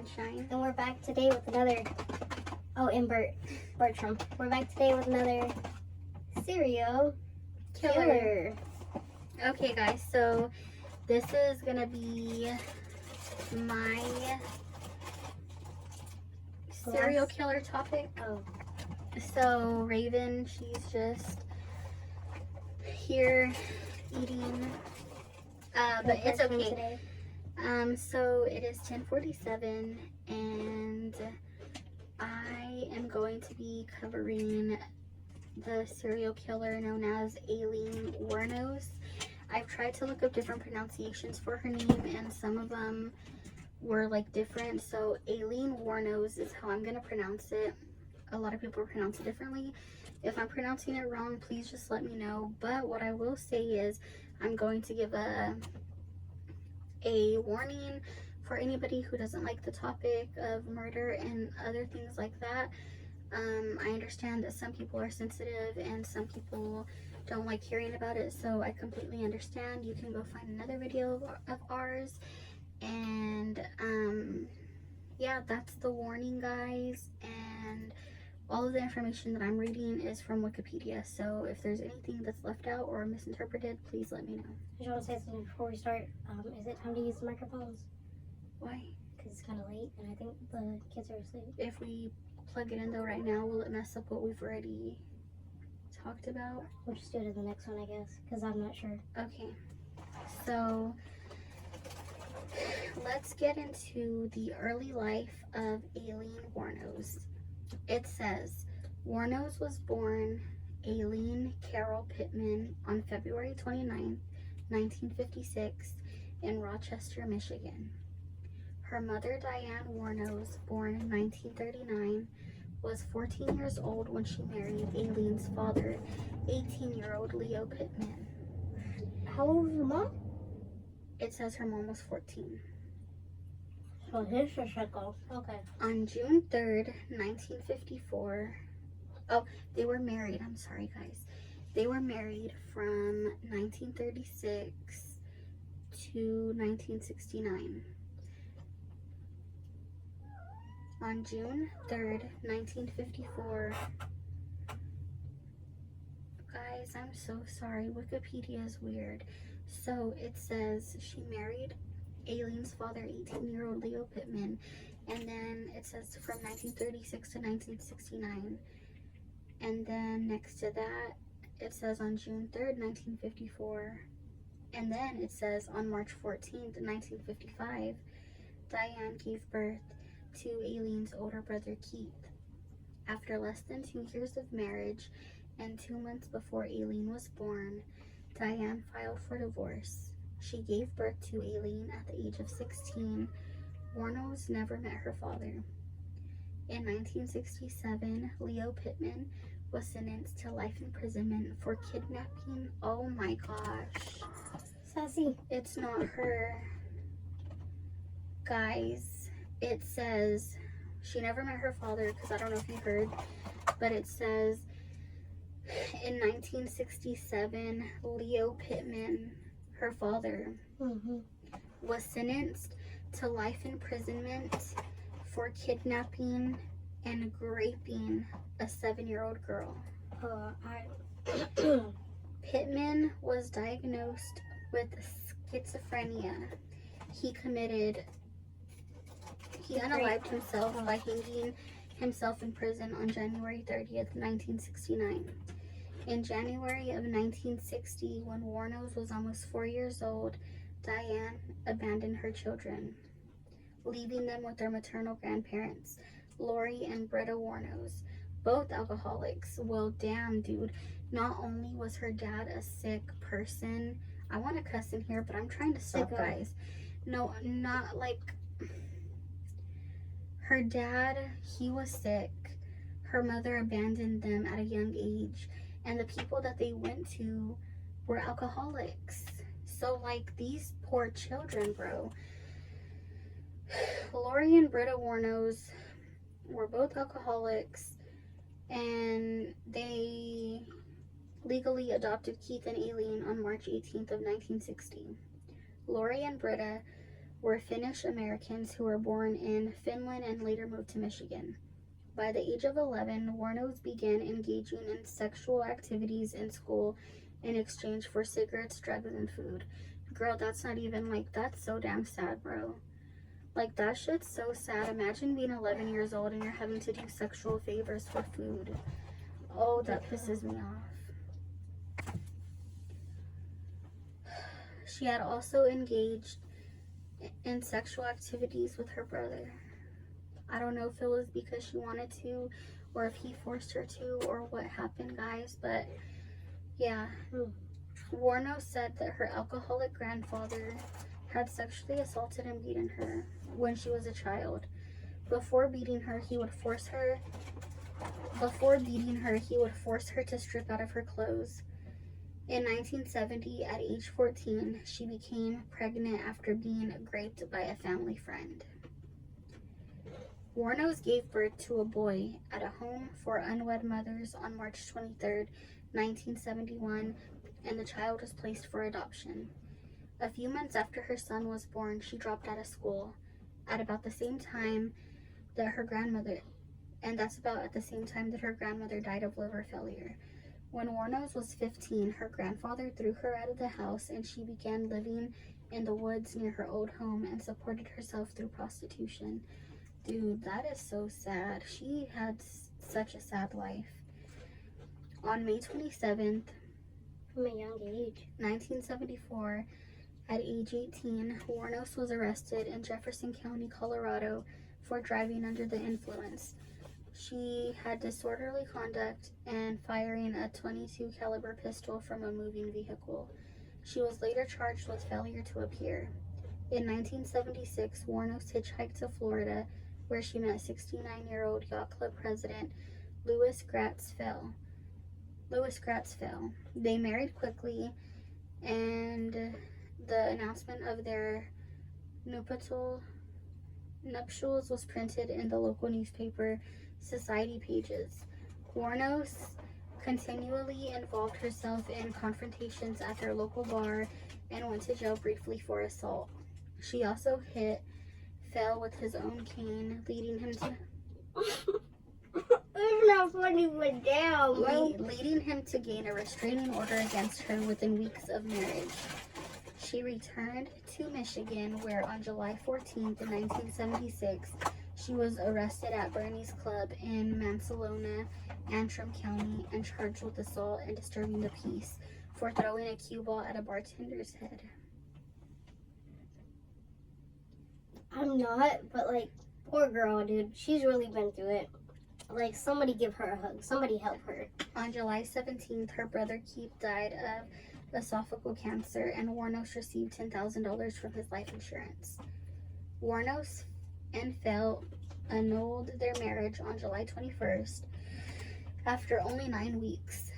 Sunshine. And we're back today with another, and Bertram. We're back today with another serial killer. Okay guys, so this is gonna be my serial killer topic. So Raven, she's just here eating, but it's okay. Today. So it is 10:47 and I am going to be covering the serial killer known as Alieen Wuarnos. I've tried to look up different pronunciations for her name and some of them were like different. So Alieen Wuarnos is how I'm going to pronounce it. A lot of people pronounce it differently. If I'm pronouncing it wrong, please just let me know. But what I will say is I'm going to give a warning for anybody who doesn't like the topic of murder and other things like that. I understand that some people are sensitive and some people don't like hearing about it, so I completely understand. You can go find another video of ours, and yeah, that's the warning, guys. And all of the information that I'm reading is from Wikipedia, so if there's anything that's left out or misinterpreted, please let me know. I just want to say something before we start. Is it time to use the microphones? Why? Because it's kind of late and I think the kids are asleep. If we plug it in though right now, will it mess up what we've already talked about? We'll just do it in the next one, I guess, because I'm not sure. Okay, so let's get into the early life of Alieen Wuarnos. It says, Wuarnos was born Alieen Carol Pittman on February 29, 1956 in Rochester, Michigan. Her mother, Diane Wuarnos, born in 1939, was 14 years old when she married Aleen's father, 18-year-old Leo Pittman. How old was your mom? It says her mom was 14. So here's your SICKOO. Okay. On June 3rd, 1954, they were married. I'm sorry, guys. They were married from 1936 to 1969. On June 3rd, 1954, guys, I'm so sorry. Wikipedia is weird. So it says she married Aleen's father, 18-year-old Leo Pittman, and then it says from 1936 to 1969. And then next to that, it says on June 3rd, 1954. And then it says on March 14th, 1955, Diane gave birth to Aleen's older brother, Keith. After less than 2 years of marriage and 2 months before Alieen was born, Diane filed for divorce. She gave birth to Alieen at the age of 16. Wuarnos never met her father. In 1967, Leo Pittman was sentenced to life imprisonment for kidnapping. Oh my gosh. Sassy. It's not her. Guys, it says she never met her father, because I don't know if you heard, but it says in 1967, Leo Pittman, her father, was sentenced to life imprisonment for kidnapping and raping a 7-year-old girl. Pittman was diagnosed with schizophrenia. He unalived himself by hanging himself in prison on January 30th, 1969. In January of 1960, when Wuarnos was almost 4 years old, Diane abandoned her children, leaving them with their maternal grandparents, Lori and Britta Wuarnos, both alcoholics. Well, damn, dude. Not only was her dad a sick person, I want to cuss in here, but I'm trying to stop, guys. No, not like... Her dad, he was sick. Her mother abandoned them at a young age. And the people that they went to were alcoholics. So, like, these poor children, bro. Lori and Britta Wuarnos were both alcoholics. And they legally adopted Keith and Alieen on March 18th of 1960. Lori and Britta were Finnish Americans who were born in Finland and later moved to Michigan. By the age of 11, wuarnos began engaging in sexual activities in school in exchange for cigarettes, drugs, and food. Girl, that's not even, like, that's so damn sad, bro. Like, that shit's so sad. Imagine being 11 years old and you're having to do sexual favors for food. Oh, that pisses me off. She had also engaged in sexual activities with her brother. I don't know if it was because she wanted to or if he forced her to or what happened, guys, but yeah. Wuarnos said that her alcoholic grandfather had sexually assaulted and beaten her when she was a child. Before beating her, he would force her to strip out of her clothes. In 1970, at age 14, she became pregnant after being raped by a family friend. Wuarnos gave birth to a boy at a home for unwed mothers on March 23, 1971, and the child was placed for adoption. A few months after her son was born, she dropped out of school at about the same time that her grandmother, and that's about at the same time that her grandmother died of liver failure. When Wuarnos was 15, her grandfather threw her out of the house and she began living in the woods near her old home and supported herself through prostitution. Dude, that is so sad. She had such a sad life. On May 27th, From a young age. 1974, at age 18, Wuarnos was arrested in Jefferson County, Colorado for driving under the influence. She had disorderly conduct and firing a .22 caliber pistol from a moving vehicle. She was later charged with failure to appear. In 1976, Wuarnos hitchhiked to Florida, where she met 69-year-old yacht club president Louis Gratz-Fell. They married quickly, and the announcement of their nuptials was printed in the local newspaper Society pages. Wuarnos continually involved herself in confrontations at their local bar and went to jail briefly for assault. She also hit Fell with his own cane, leading him to It's not funny, but damn. leading him to gain a restraining order against her within weeks of marriage. She returned to Michigan, where on July 14th, 1976, she was arrested at Bernie's Club in Mansalona, Antrim County, and charged with assault and disturbing the peace for throwing a cue ball at a bartender's head. I'm not, but like, poor girl, dude. She's really been through it. Like, somebody give her a hug. Somebody help her. On July 17th, her brother Keith died of esophageal cancer, and Wuarnos received $10,000 from his life insurance. Wuarnos and Fell annulled their marriage on July 21st after only 9 weeks.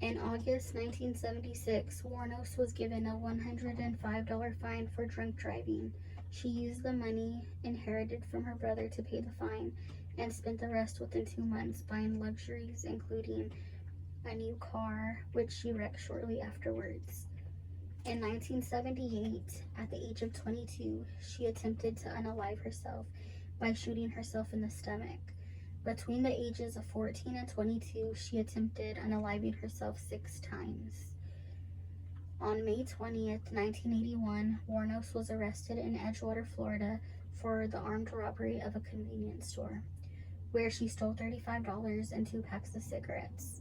In August 1976, Wuarnos was given a $105 fine for drunk driving. She used the money inherited from her brother to pay the fine and spent the rest within 2 months buying luxuries, including a new car, which she wrecked shortly afterwards. In 1978, at the age of 22, she attempted to unalive herself by shooting herself in the stomach. Between the ages of 14 and 22, she attempted unaliving herself 6 times. On May 20th, 1981, Wuarnos was arrested in Edgewater, Florida for the armed robbery of a convenience store, where she stole $35 and 2 packs of cigarettes.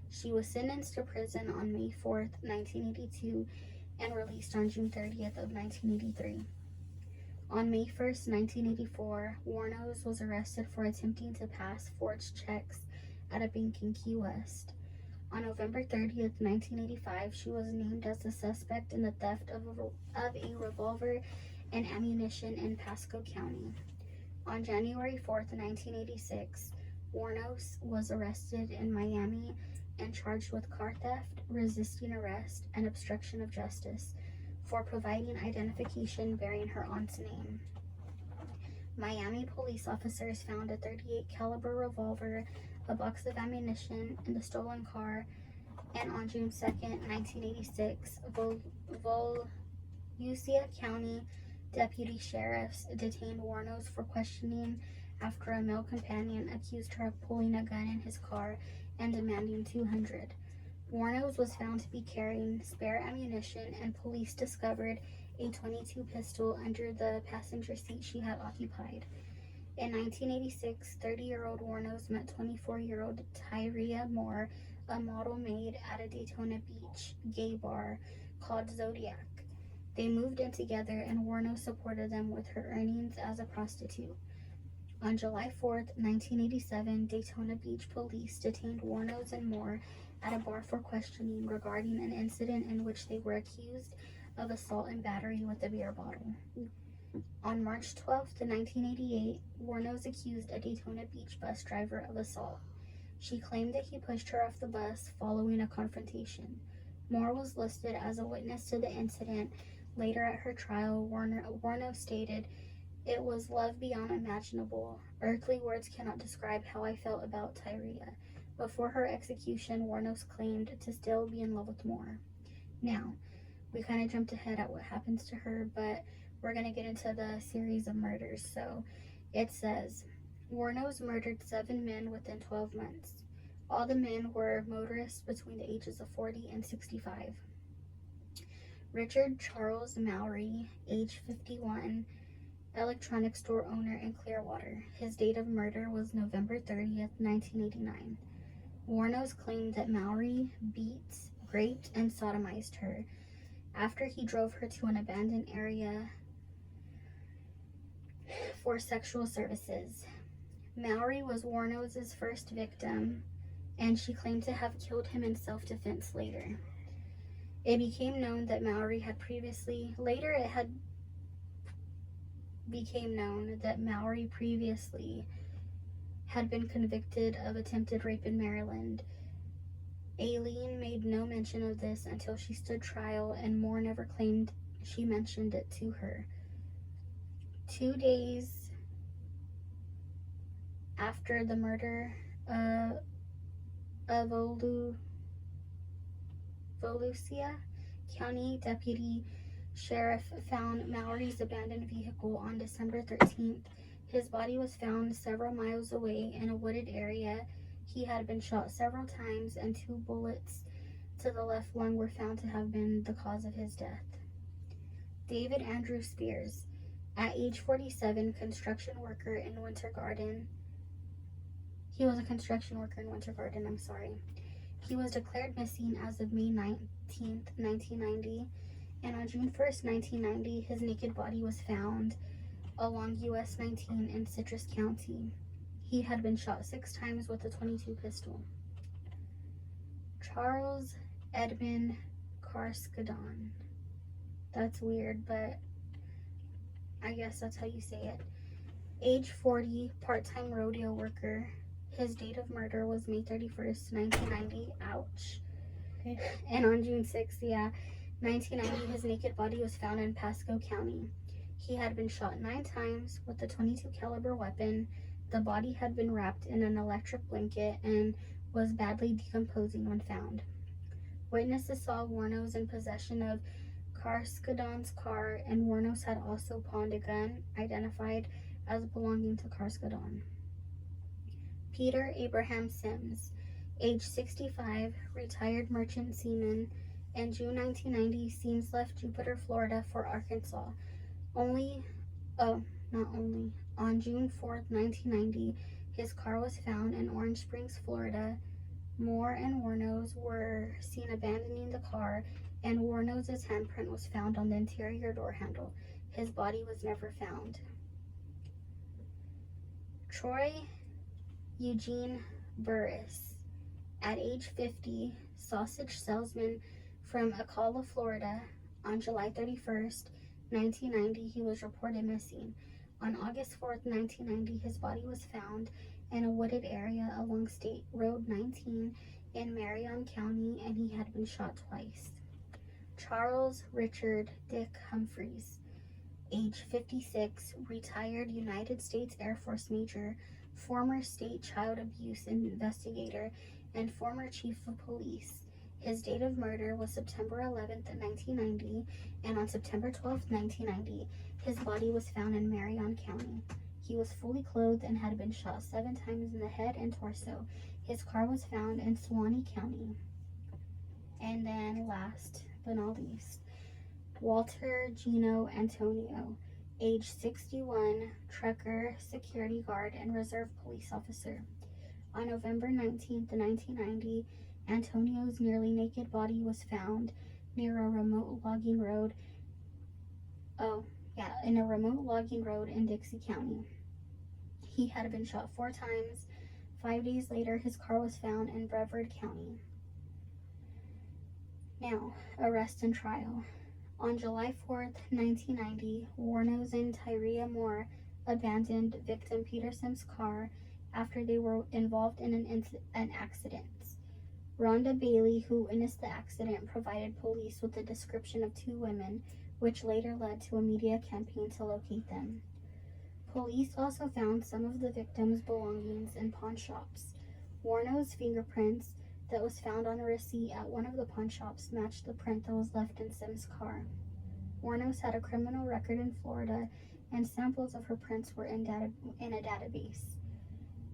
She was sentenced to prison on May 4th, 1982, and released on June 30th of 1983. On May 1st, 1984, Wuarnos was arrested for attempting to pass forged checks at a bank in Key West. On November 30th, 1985, she was named as the suspect in the theft of a revolver and ammunition in Pasco County. On January 4th, 1986, Wuarnos was arrested in Miami and charged with car theft, resisting arrest, and obstruction of justice for providing identification bearing her aunt's name. Miami police officers found a .38 caliber revolver, a box of ammunition in the stolen car, and on June 2nd, 1986, Volusia County Deputy sheriffs detained Wuarnos for questioning after a male companion accused her of pulling a gun in his car and demanding $200. Wuarnos was found to be carrying spare ammunition, and police discovered a .22 pistol under the passenger seat she had occupied. In 1986, 30-year-old Wuarnos met 24-year-old Tyria Moore, a model maid at a Daytona Beach gay bar called Zodiac. They moved in together, and Wuarnos supported them with her earnings as a prostitute. On July 4th, 1987, Daytona Beach police detained Wuarnos and Moore at a bar for questioning regarding an incident in which they were accused of assault and battery with a beer bottle. On March 12th, 1988, Wuarnos accused a Daytona Beach bus driver of assault. She claimed that he pushed her off the bus following a confrontation. Moore was listed as a witness to the incident. Later at her trial, Wuarnos stated, "It was love beyond imaginable. Earthly words cannot describe how I felt about Tyria." Before her execution, Wuarnos claimed to still be in love with Moore. Now, we kind of jumped ahead at what happens to her, but we're going to get into the series of murders. So it says, Wuarnos murdered 7 men within 12 months. All the men were motorists between the ages of 40 and 65. Richard Charles Mowry, age 51, electronics store owner in Clearwater. His date of murder was November 30th, 1989. Wuarnos claimed that Mowry beat, raped, and sodomized her after he drove her to an abandoned area for sexual services. Mowry was Wuarnos' first victim, and she claimed to have killed him in self-defense later. It became known that Mowry previously had been convicted of attempted rape in Maryland. Alieen made no mention of this until she stood trial, and Moore never claimed she mentioned it to her. 2 days after the murder of Volusia County Deputy Sheriff found Mowry's abandoned vehicle on December 13th. His body was found several miles away in a wooded area. He had been shot several times, and 2 bullets to the left lung were found to have been the cause of his death. David Andrew Spears, at age 47, construction worker in Winter Garden. He was a construction worker in Winter Garden, He was declared missing as of May 19th, 1990, and on June 1st, 1990, his naked body was found along US 19 in Citrus County. He had been shot 6 times with a .22 pistol. Charles Edmund Carskadon. That's weird, but I guess that's how you say it. Age 40, part-time rodeo worker. His date of murder was May 31st, 1990. Ouch. Okay. And on June 6th, 1990, his naked body was found in Pasco County. He had been shot 9 times with a .22 caliber weapon. The body had been wrapped in an electric blanket and was badly decomposing when found. Witnesses saw Wuarnos in possession of Carskadon's car, and Wuarnos had also pawned a gun identified as belonging to Carskadon. Peter Abraham Sims, age 65, retired merchant seaman. In June 1990, Sims left Jupiter, Florida for Arkansas. On June 4th, 1990, his car was found in Orange Springs, Florida. Moore and Wuarnos were seen abandoning the car, and Wuarnos' handprint was found on the interior door handle. His body was never found. Troy Eugene Burris, at age 50, sausage salesman from Ocala, Florida. On July 31st, 1990, he was reported missing. On August 4th, 1990, his body was found in a wooded area along State Road 19 in Marion County, and he had been shot twice. Charles Richard Dick Humphreys, age 56, retired United States Air Force major, former state child abuse investigator, and former chief of police. His date of murder was September 11th, 1990, and on September 12th, 1990, his body was found in Marion County. He was fully clothed and had been shot 7 times in the head and torso. His car was found in Suwannee County. And then last but not least, Walter Gino Antonio, age 61, trucker, security guard, and reserve police officer. On November 19th, 1990, Antonio's nearly naked body was found near a remote logging road. In a remote logging road in Dixie County. He had been shot 4 times. 5 days later, his car was found in Brevard County. Now, arrest and trial. On July 4th, 1990, wuarnos and Tyria Moore abandoned victim Peter Sim's car after they were involved in an accident. Rhonda Bailey, who witnessed the accident, provided police with a description of 2 women, which later led to a media campaign to locate them. Police also found some of the victims' belongings in pawn shops. wuarnos' fingerprints that was found on a receipt at one of the pawn shops matched the print that was left in Sim's car. wuarnos had a criminal record in Florida, and samples of her prints were in a database.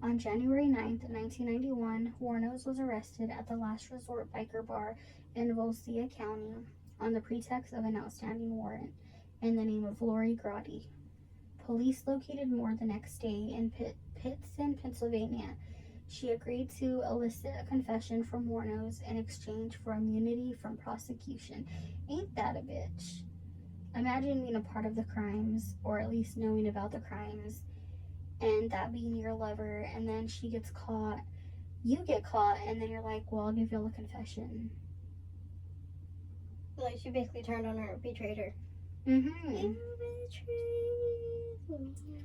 On January 9th, 1991, wuarnos was arrested at the Last Resort Biker Bar in Volsea County on the pretext of an outstanding warrant in the name of Lori Grotti. Police located Moore the next day in Pittston, Pennsylvania. She agreed to elicit a confession from wuarnos in exchange for immunity from prosecution. Ain't that a bitch? Imagine being a part of the crimes, or at least knowing about the crimes, and that being your lover, and then she gets caught, you get caught, and then you're like, well, I'll give y'all a confession. Like, she basically turned on her, betrayed her. Mm-hmm. You betrayed me.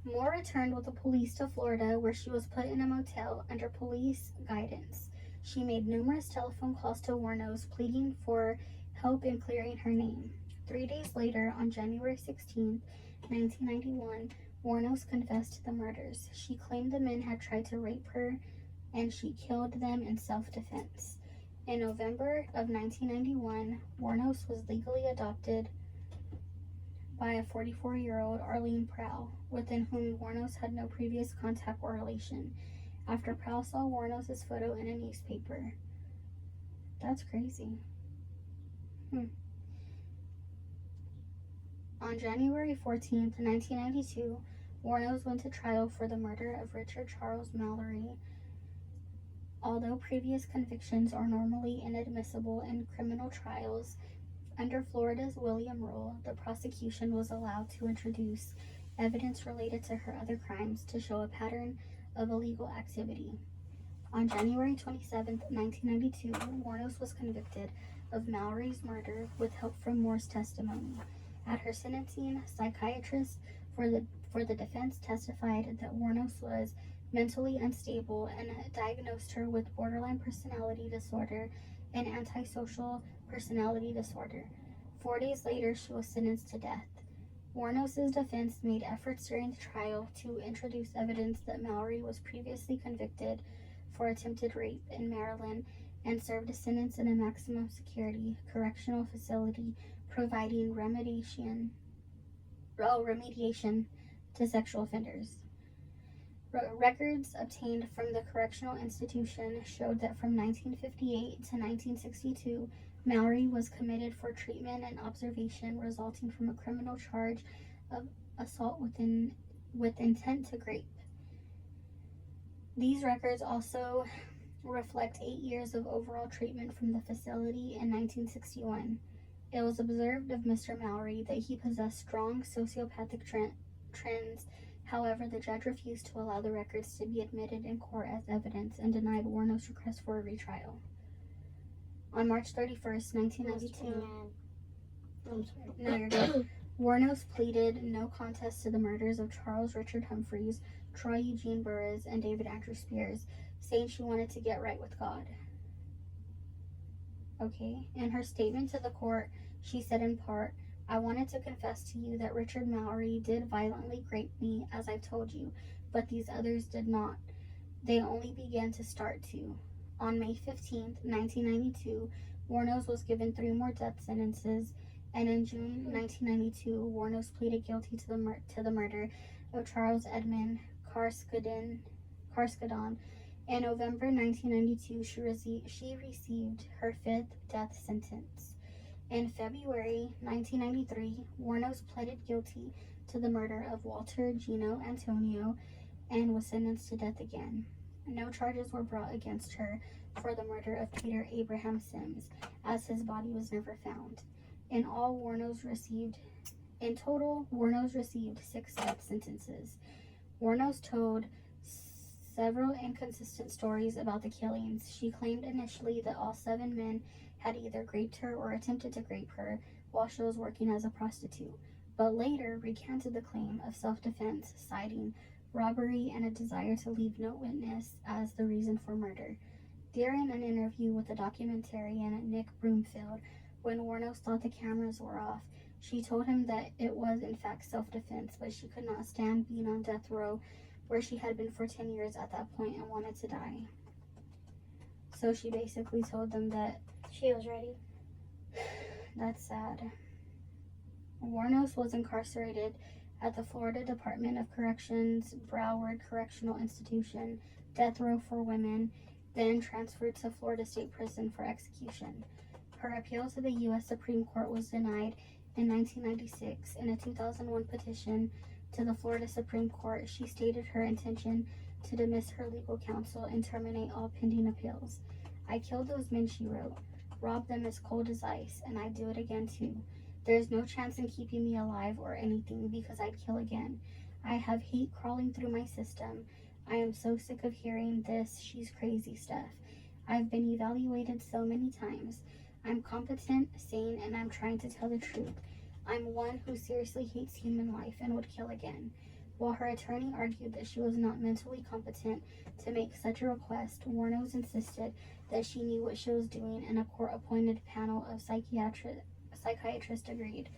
Moore returned with the police to Florida, where she was put in a motel under police guidance. She made numerous telephone calls to wuarnos, pleading for help in clearing her name. 3 days later, on January 16, 1991, wuarnos confessed to the murders. She claimed the men had tried to rape her, and she killed them in self-defense. In November of 1991, wuarnos was legally adopted by a 44-year-old Alieen Prowl, within whom wuarnos had no previous contact or relation, after Prowl saw wuarnos' photo in a newspaper. That's crazy. On January 14th, 1992, wuarnos went to trial for the murder of Richard Charles Mallory. Although previous convictions are normally inadmissible in criminal trials, under Florida's William Rule, the prosecution was allowed to introduce evidence related to her other crimes to show a pattern of illegal activity. On January 27, 1992, wuarnos was convicted of Mallory's murder with help from Moore's testimony. At her sentencing, psychiatrists for the defense testified that wuarnos was mentally unstable and diagnosed her with borderline personality disorder and antisocial personality disorder. 4 days later, she was sentenced to death. wuarnos' defense made efforts during the trial to introduce evidence that Mallory was previously convicted for attempted rape in Maryland and served a sentence in a maximum security correctional facility providing remediation to sexual offenders. Records obtained from the correctional institution showed that from 1958 to 1962, Mallory was committed for treatment and observation resulting from a criminal charge of assault with intent to rape. These records also reflect 8 years of overall treatment from the facility in 1961. It was observed of Mr. Mallory that he possessed strong sociopathic trends. However, the judge refused to allow the records to be admitted in court as evidence and denied wuarnos' request for a retrial. On March 31st, 1992, no, you're good. wuarnos pleaded no contest to the murders of Charles Richard Humphreys, Troy Eugene Burris, and David Andrew Spears, saying she wanted to get right with God. Okay, in her statement to the court, she said in part, "I wanted to confess to you that Richard Mallory did violently rape me, as I've told you, but these others did not. They only began to start to. On May 15th, 1992, Wuarnos was given 3 more death sentences, and in June 1992, Wuarnos pleaded guilty to the murder of Charles Edmund Carskadon. In November 1992, she received her 5th death sentence. In February 1993, Wuarnos pleaded guilty to the murder of Walter Gino Antonio and was sentenced to death again. No charges were brought against her for the murder of Peter Abraham Sims, as his body was never found. In total, Wuarnos received 6 death sentences. Wuarnos told several inconsistent stories about the killings. She claimed initially that all 7 men had either raped her or attempted to rape her while she was working as a prostitute, but later recanted the claim of self-defense, citing robbery and a desire to leave no witness as the reason for murder. During an interview with the documentarian Nick Broomfield, when Wuarnos thought the cameras were off, she told him that it was in fact self-defense, but she could not stand being on death row where she had been for 10 years at that point and wanted to die. So she basically told them that she was ready. That's sad. Wuarnos was incarcerated at the Florida Department of Corrections Broward Correctional Institution, death row for women, then transferred to Florida State Prison for execution. Her appeal to the U.S. Supreme Court was denied in 1996. In a 2001 petition to the Florida Supreme Court, she stated her intention to dismiss her legal counsel and terminate all pending appeals. "I killed those men," she wrote, "robbed them as cold as ice, and I'd do it again too. There's no chance in keeping me alive or anything because I'd kill again. I have hate crawling through my system. I am so sick of hearing this 'she's crazy' stuff. I've been evaluated so many times. I'm competent, sane, and I'm trying to tell the truth. I'm one who seriously hates human life and would kill again." While her attorney argued that she was not mentally competent to make such a request, Wuarnos insisted that she knew what she was doing, and a court-appointed panel of psychiatrists agreed.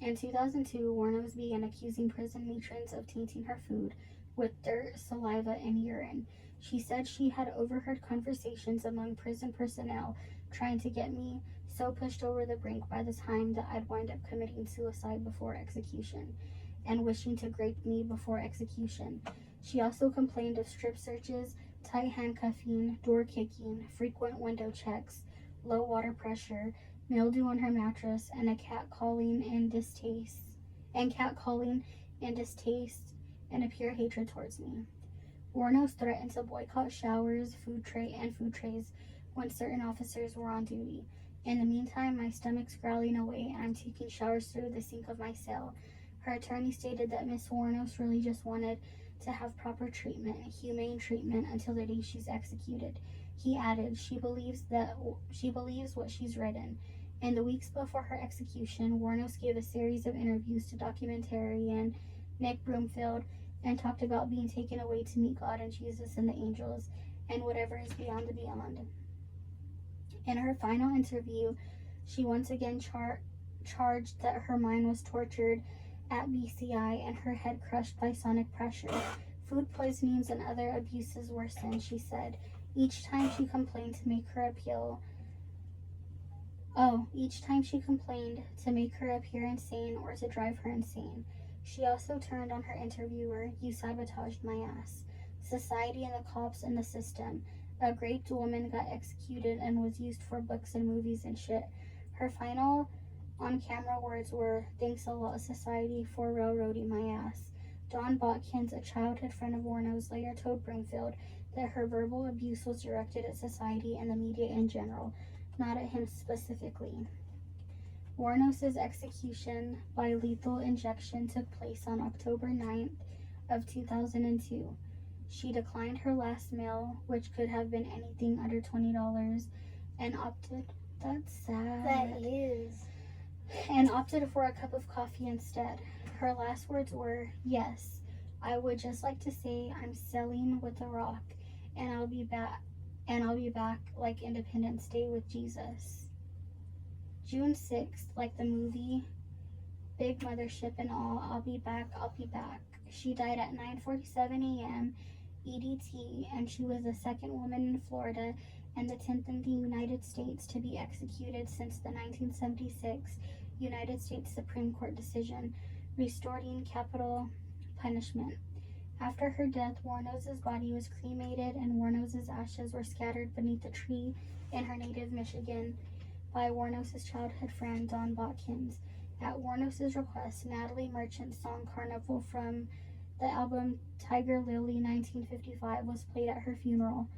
In 2002, Wuarnos began accusing prison matrons of tainting her food with dirt, saliva, and urine. She said she had overheard conversations among prison personnel trying to get me so pushed over the brink by the time that I'd wind up committing suicide before execution, and wishing to grape me before execution. She also complained of strip searches, tight handcuffing, door kicking, frequent window checks, low water pressure, mildew on her mattress, and catcalling and distaste, and a pure hatred towards me. Wuarnos threatened to boycott showers, food trays when certain officers were on duty. "In the meantime, my stomach's growling away and I'm taking showers through the sink of my cell." Her attorney stated that Miss Wuarnos really just wanted to have proper treatment, humane treatment, until the day she's executed. He added, she believes what she's written. In the weeks before her execution, Wuarnos gave a series of interviews to documentarian Nick Broomfield and talked about being taken away to meet God and Jesus and the angels and whatever is beyond the beyond. In her final interview, she once again charged that her mind was tortured at BCI and her head crushed by sonic pressure. Food poisonings and other abuses worsened, she said. Each time she complained to make her appear insane or to drive her insane. She also turned on her interviewer, "You sabotaged my ass. Society and the cops and the system. A great woman got executed and was used for books and movies and shit." Her final on-camera words were, "Thanks a lot, society, for railroading my ass." Dawn Botkins, a childhood friend of Wuarnos, later told Broomfield that her verbal abuse was directed at society and the media in general, not at him specifically. Wuarnos' execution by lethal injection took place on October 9th of 2002. She declined her last meal, which could have been anything under $20, and opted for a cup of coffee instead. Her last words were, "Yes, I would just like to say I'm selling with The Rock, and I'll be back like Independence Day with Jesus." June 6th, like the movie, big mothership and all, I'll be back. She died at 9:47 a.m. EDT, and she was the second woman in Florida and the 10th in the United States to be executed since the 1976 United States Supreme Court decision restoring capital punishment. After her death, Wuarnos' body was cremated and Wuarnos' ashes were scattered beneath a tree in her native Michigan by Wuarnos' childhood friend Don Botkins. At Wuarnos' request, Natalie Merchant's song Carnival from the album Tiger Lily 1955 was played at her funeral.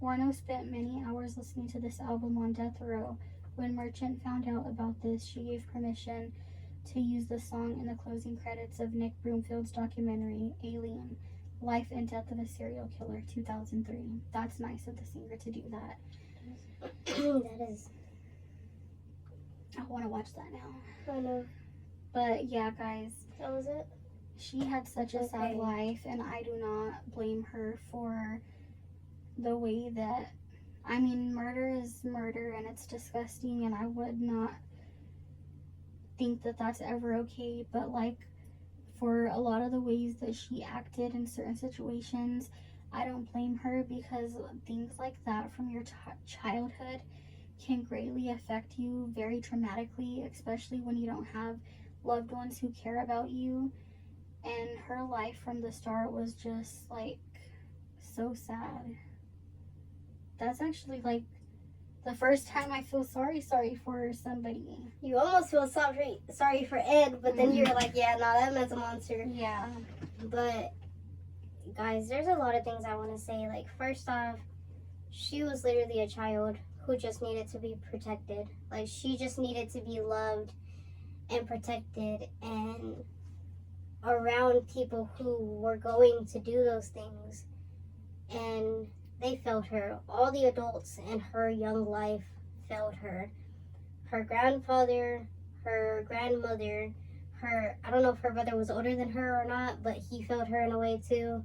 Wuarnos spent many hours listening to this album on death row. When Merchant found out about this, she gave permission to use the song in the closing credits of Nick Broomfield's documentary, Alieen, Life and Death of a Serial Killer, 2003. That's nice of the singer to do that. That is. I want to watch that now. I know. But yeah, guys, That was it? she had such a sad Okay. life, and I do not blame her for the way that, I mean, murder is murder and it's disgusting, and I would not think that that's ever okay, but like for a lot of the ways that she acted in certain situations, I don't blame her, because things like that from your childhood can greatly affect you very traumatically, especially when you don't have loved ones who care about you. And her life from the start was just like so sad. That's actually like the first time I feel sorry for somebody. You almost feel sorry for Ed, but then you're like, yeah, no, that man's a monster. Yeah. But, guys, there's a lot of things I want to say. Like, first off, she was literally a child who just needed to be protected. Like, she just needed to be loved and protected and around people who were going to do those things. And they failed her. All the adults in her young life failed her. Her grandfather, her grandmother, I don't know if her brother was older than her or not, but he failed her in a way too.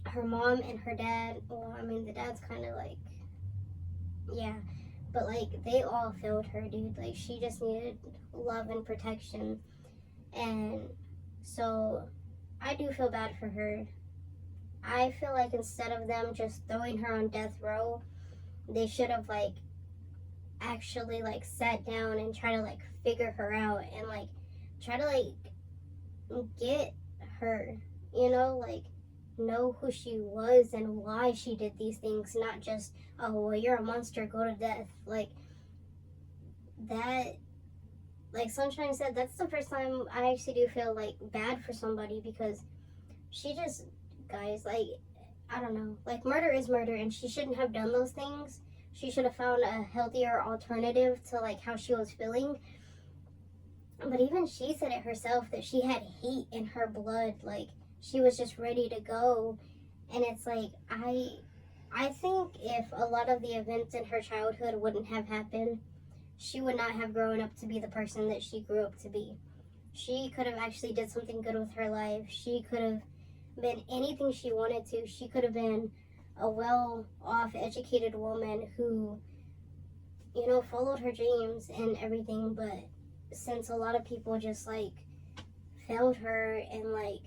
Her mom and her dad, well, I mean, the dad's kind of like, yeah, but like, they all failed her, dude. Like, she just needed love and protection. And so, I do feel bad for her. I feel like instead of them just throwing her on death row, they should have like actually like sat down and try to like figure her out and like try to like get her, you know, like know who she was and why she did these things, not just, oh, well, you're a monster, go to death. Like that, like Sunshine said, that's the first time I actually do feel like bad for somebody, because she just, guys, like, I don't know, like, murder is murder, and she shouldn't have done those things. She should have found a healthier alternative to like how she was feeling. But even she said it herself that she had hate in her blood, like she was just ready to go. And it's like, I think if a lot of the events in her childhood wouldn't have happened, she would not have grown up to be the person that she grew up to be. She could have actually did something good with her life. She could have been anything she wanted to. She could have been a well-off, educated woman who, you know, followed her dreams and everything. But since a lot of people just like failed her and like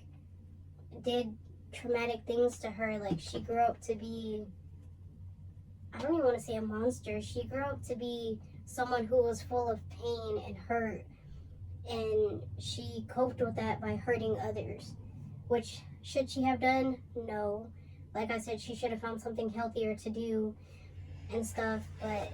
did traumatic things to her, like she grew up to be, I don't even want to say a monster. She grew up to be someone who was full of pain and hurt, and she coped with that by hurting others, which should she have done? No. Like I said, she should have found something healthier to do and stuff, but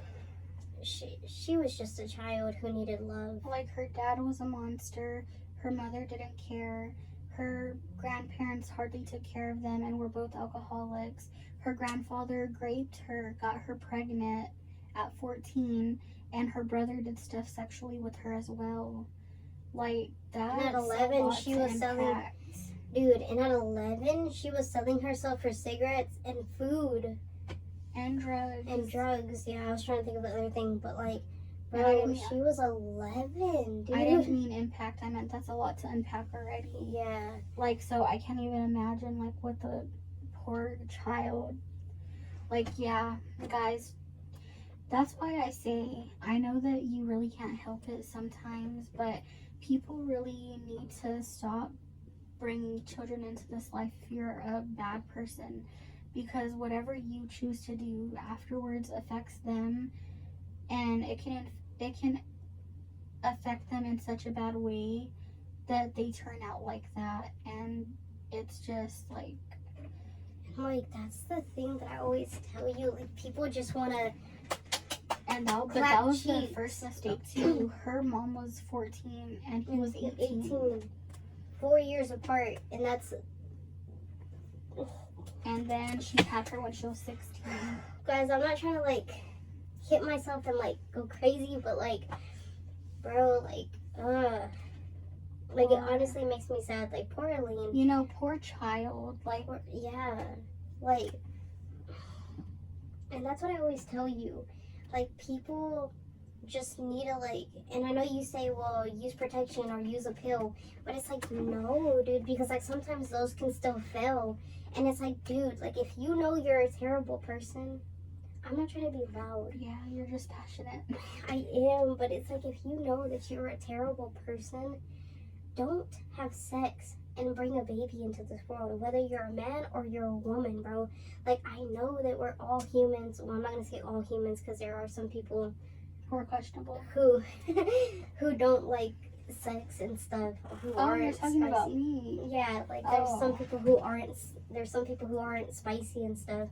she was just a child who needed love. Like, her dad was a monster, her mother didn't care, her grandparents hardly took care of them and were both alcoholics. Her grandfather raped her, got her pregnant at 14, and her brother did stuff sexually with her as well. Like, that. And at 11, she was selling, dude, and at 11, she was selling herself for cigarettes and food. And drugs. And drugs, yeah, I was trying to think of the other thing, but like, bro, she was 11, dude. I didn't mean impact, I meant that's a lot to unpack already. Yeah. Like, so I can't even imagine, like, what the poor child, like, yeah, guys, that's why I say, I know that you really can't help it sometimes, but people really need to stop bringing children into this life if you're a bad person, because whatever you choose to do afterwards affects them, and it can affect them in such a bad way that they turn out like that. And it's just like, that's the thing that I always tell you. Like, people just want to. And that was the first mistake too. Her mom was 14 and he was 18. 4 years apart, and that's. And then she had her when she was 16. Guys, I'm not trying to like hit myself and like go crazy, but like, bro, like, it honestly makes me sad. Like, poor Alieen. You know, poor child. Like, yeah, like, and that's what I always tell you. Like, people just need to, like, and I know you say, well, use protection or use a pill, but it's like, no, dude, because like sometimes those can still fail. And it's like, dude, like, if you know you're a terrible person, I'm not trying to be loud. yeah, you're just passionate. I am, but it's like, if you know that you're a terrible person, don't have sex and bring a baby into this world, whether you're a man or you're a woman, bro. Like, I know that we're all humans. Well, I'm not gonna say all humans, because there are some people who are questionable, who who don't like sex and stuff, who aren't you're talking spicy. about me. Yeah, like, there's some people who aren't spicy and stuff,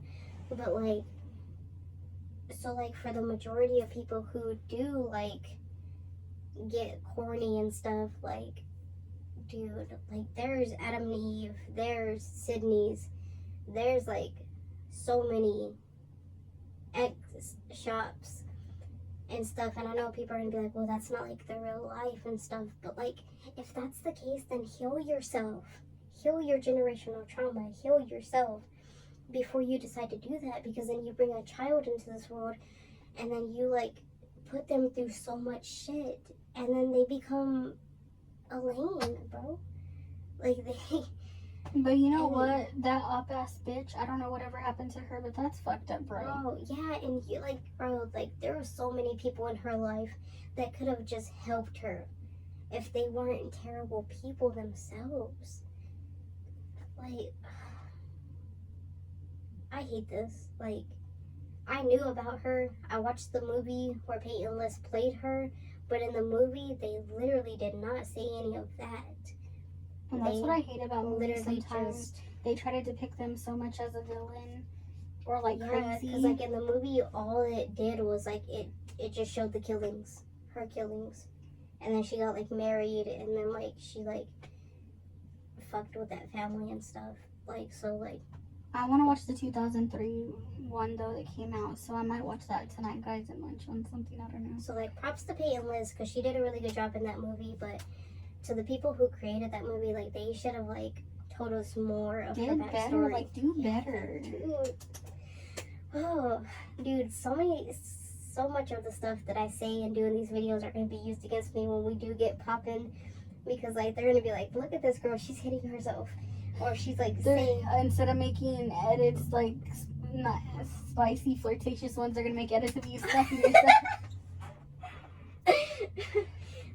but like, so like, for the majority of people who do like get corny and stuff, like, dude, like, there's Adam and Eve, there's Sydney's, there's like so many X shops and stuff. And I know people are gonna be like, well, that's not like the real life and stuff, but like, if that's the case, then heal yourself, heal your generational trauma, heal yourself before you decide to do that, because then you bring a child into this world and then you like put them through so much shit, and then they become Alieen, bro. Like, they. But you know what? That op-ass bitch, I don't know whatever happened to her, but that's fucked up, bro. Oh, yeah, and you, like, bro, like, there were so many people in her life that could have just helped her if they weren't terrible people themselves. Like, I hate this. Like, I knew about her. I watched the movie where Peyton List played her, but in the movie, they literally did not say any of that. And that's what I hate about movies sometimes. Just, they try to depict them so much as a villain or like crazy. Because like in the movie, all it did was like it just showed the killings, her killings, and then she got like married, and then like she like fucked with that family and stuff. Like, so like. I want to watch the 2003 one though that came out, so I might watch that tonight, guys, and lunch on something, I don't know. So like, props to Peyton Liz, because she did a really good job in that movie, but to the people who created that movie, like, they should have like told us more of her backstory. Better, like, do better. Dude. Oh, dude, so much of the stuff that I say and do in these videos are going to be used against me when we do get popping, because like, they're going to be like, look at this girl, she's hitting herself. Or she's like saying, instead of making edits like not spicy, flirtatious ones, they're gonna make edits of you stuffing yourself.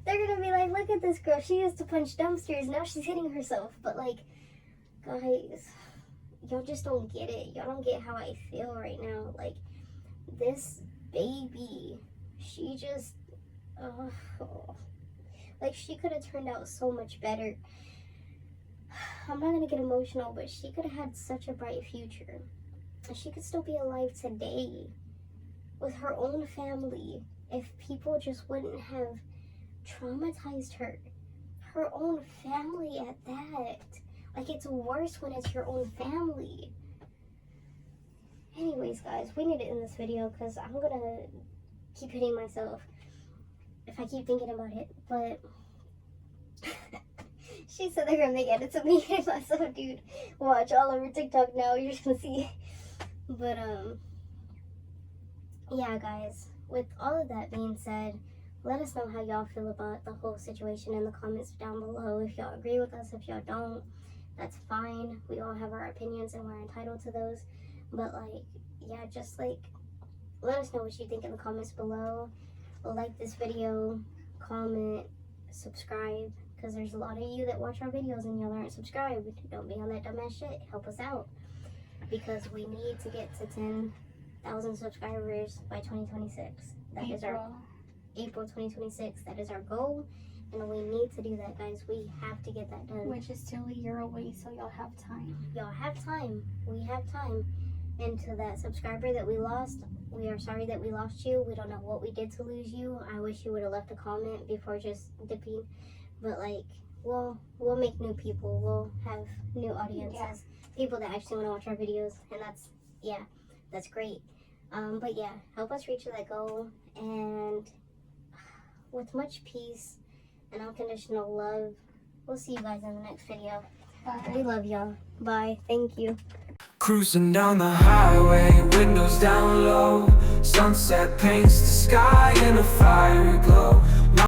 They're gonna be like, look at this girl, she used to punch dumpsters, now she's hitting herself. But like, guys, y'all just don't get it. Y'all don't get how I feel right now. Like, this baby, she just, like, she could have turned out so much better. I'm not gonna get emotional, but she could have had such a bright future. She could still be alive today with her own family if people just wouldn't have traumatized her. Her own family at that. Like, it's worse when it's your own family. Anyways, guys, we need to end this video because I'm gonna keep hitting myself if I keep thinking about it, but she said they're gonna make edits of me hitting myself, dude. Watch all over TikTok now, you're just gonna see. But yeah, guys, with all of that being said, let us know how y'all feel about the whole situation in the comments down below. If y'all agree with us, if y'all don't, that's fine. We all have our opinions and we're entitled to those. But like, yeah, just like, let us know what you think in the comments below. Like this video, comment, subscribe, because there's a lot of you that watch our videos and y'all aren't subscribed. Don't be on that dumbass shit. Help us out. because we need to get to 10,000 subscribers by 2026. That is our April 2026. That is our goal, and we need to do that, guys. We have to get that done. Which is still a year away, so y'all have time. Y'all have time. We have time. And to that subscriber that we lost, we are sorry that we lost you. We don't know what we did to lose you. I wish you would have left a comment before just dipping. But like, we'll make new people. We'll have new audiences. People that actually want to watch our videos. And that's great. But yeah, help us reach that goal. And with much peace and unconditional love, we'll see you guys in the next video. Bye. We love y'all. Bye. Thank you. Cruising down the highway, windows down low. Sunset paints the sky in a fiery glow.